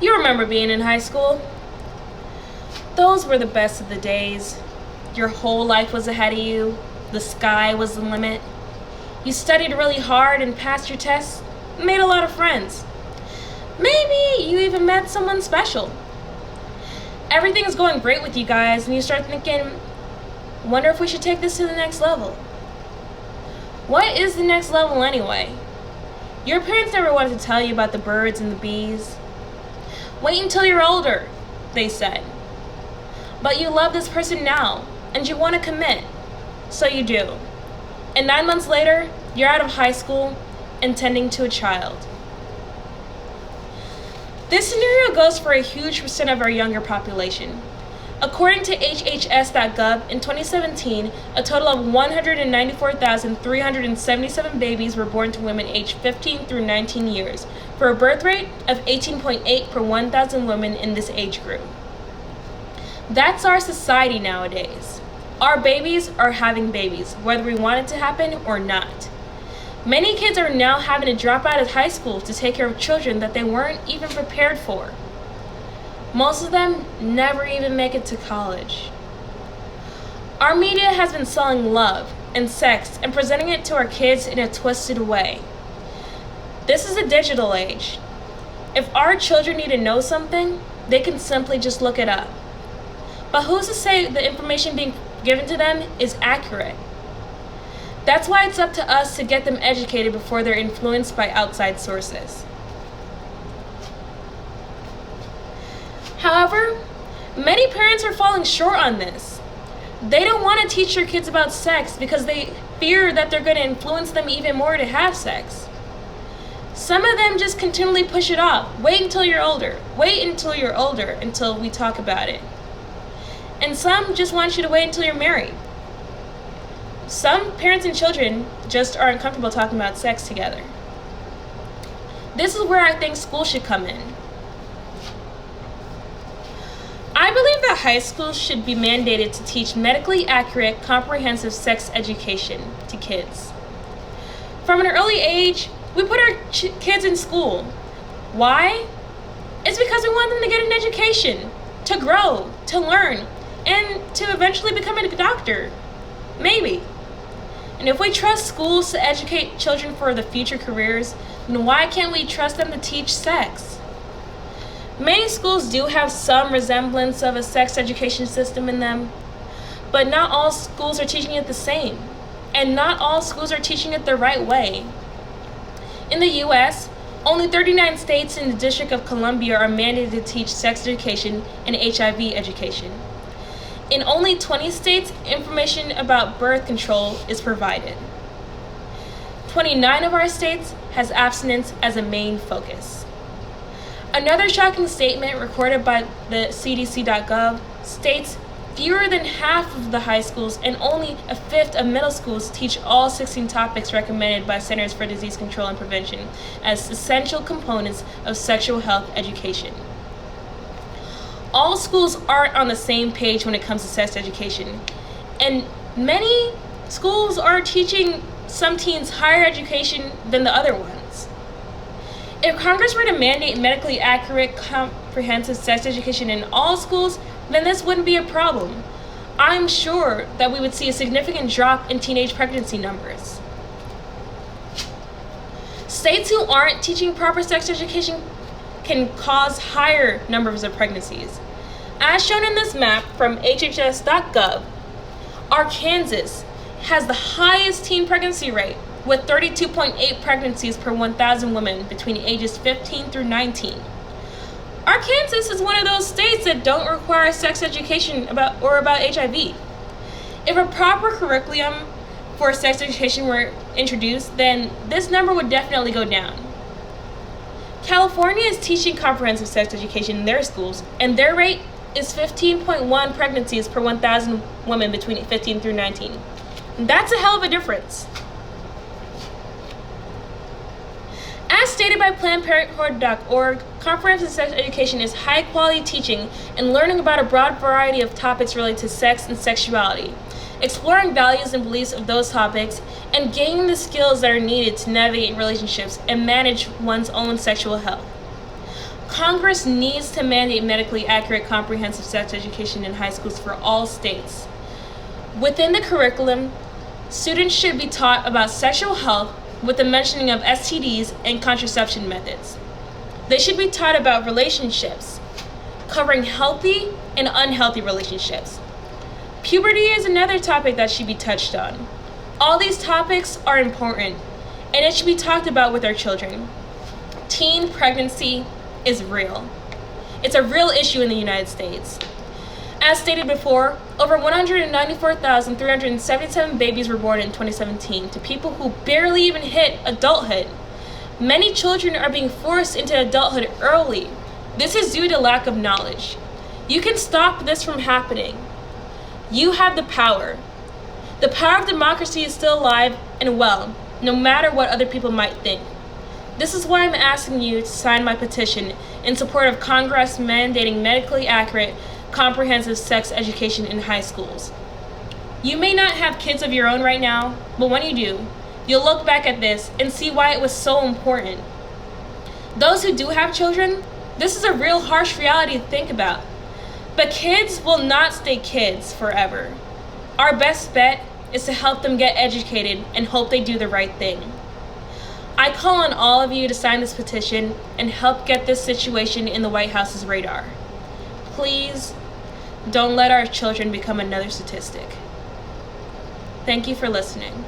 You remember being in high school? Those were the best of the days. Your whole life was ahead of you. The sky was the limit. You studied really hard and passed your tests, made a lot of friends. Maybe you even met someone special. Everything is going great with you guys, and you start thinking, wonder if we should take this to the next level. What is the next level anyway? Your parents never wanted to tell you about the birds and the bees. Wait until you're older, they said. But you love this person now, and you want to commit. So you do. And 9 months later, you're out of high school and tending to a child. This scenario goes for a huge percent of our younger population. According to HHS.gov, in 2017, a total of 194,377 babies were born to women aged 15 through 19 years, for a birth rate of 18.8 per 1,000 women in this age group. That's our society nowadays. Our babies are having babies, whether we want it to happen or not. Many kids are now having to drop out of high school to take care of children that they weren't even prepared for. Most of them never even make it to college. Our media has been selling love and sex and presenting it to our kids in a twisted way. This is a digital age. If our children need to know something, they can simply just look it up. But who's to say the information being given to them is accurate? That's why it's up to us to get them educated before they're influenced by outside sources. However, many parents are falling short on this. They don't want to teach their kids about sex because they fear that they're going to influence them even more to have sex. Some of them just continually push it off. Wait until you're older. Wait until you're older until we talk about it. And some just want you to wait until you're married. Some parents and children just aren't comfortable talking about sex together. This is where I think school should come in. I believe that high schools should be mandated to teach medically accurate, comprehensive sex education to kids. From an early age, we put our kids in school. Why? It's because we want them to get an education, to grow, to learn, and to eventually become a doctor. Maybe. And if we trust schools to educate children for the future careers, then why can't we trust them to teach sex? Many schools do have some resemblance of a sex education system in them, but not all schools are teaching it the same, and not all schools are teaching it the right way. In the U.S., only 39 states in the District of Columbia are mandated to teach sex education and HIV education. In only 20 states, information about birth control is provided. 29 of our states has abstinence as a main focus. Another shocking statement recorded by the CDC.gov states fewer than half of the high schools and only a fifth of middle schools teach all 16 topics recommended by Centers for Disease Control and Prevention as essential components of sexual health education. All schools aren't on the same page when it comes to sex education, and many schools are teaching some teens higher education than the other ones. If Congress were to mandate medically accurate, comprehensive sex education in all schools, then this wouldn't be a problem. I'm sure that we would see a significant drop in teenage pregnancy numbers. States who aren't teaching proper sex education can cause higher numbers of pregnancies. As shown in this map from HHS.gov, Arkansas has the highest teen pregnancy rate with 32.8 pregnancies per 1,000 women between ages 15 through 19. Arkansas is one of those states that don't require sex education about HIV. If a proper curriculum for sex education were introduced, then this number would definitely go down. California is teaching comprehensive sex education in their schools, and their rate is 15.1 pregnancies per 1,000 women between 15 through 19. That's a hell of a difference. As stated by PlannedParenthood.org, comprehensive sex education is high-quality teaching and learning about a broad variety of topics related to sex and sexuality, exploring values and beliefs of those topics, and gaining the skills that are needed to navigate relationships and manage one's own sexual health. Congress needs to mandate medically accurate, comprehensive sex education in high schools for all states. Within the curriculum, students should be taught about sexual health with the mentioning of STDs and contraception methods. They should be taught about relationships, covering healthy and unhealthy relationships. Puberty is another topic that should be touched on. All these topics are important, and it should be talked about with our children. Teen pregnancy is real. It's a real issue in the United States. As stated before, over 194,377 babies were born in 2017 to people who barely even hit adulthood. Many children are being forced into adulthood early. This is due to lack of knowledge. You can stop this from happening. You have the power. The power of democracy is still alive and well, no matter what other people might think. This is why I'm asking you to sign my petition in support of Congress mandating medically accurate, comprehensive sex education in high schools. You may not have kids of your own right now, but when you do, you'll look back at this and see why it was so important. Those who do have children, this is a real harsh reality to think about. But kids will not stay kids forever. Our best bet is to help them get educated and hope they do the right thing. I call on all of you to sign this petition and help get this situation in the White House's radar. Please don't let our children become another statistic. Thank you for listening.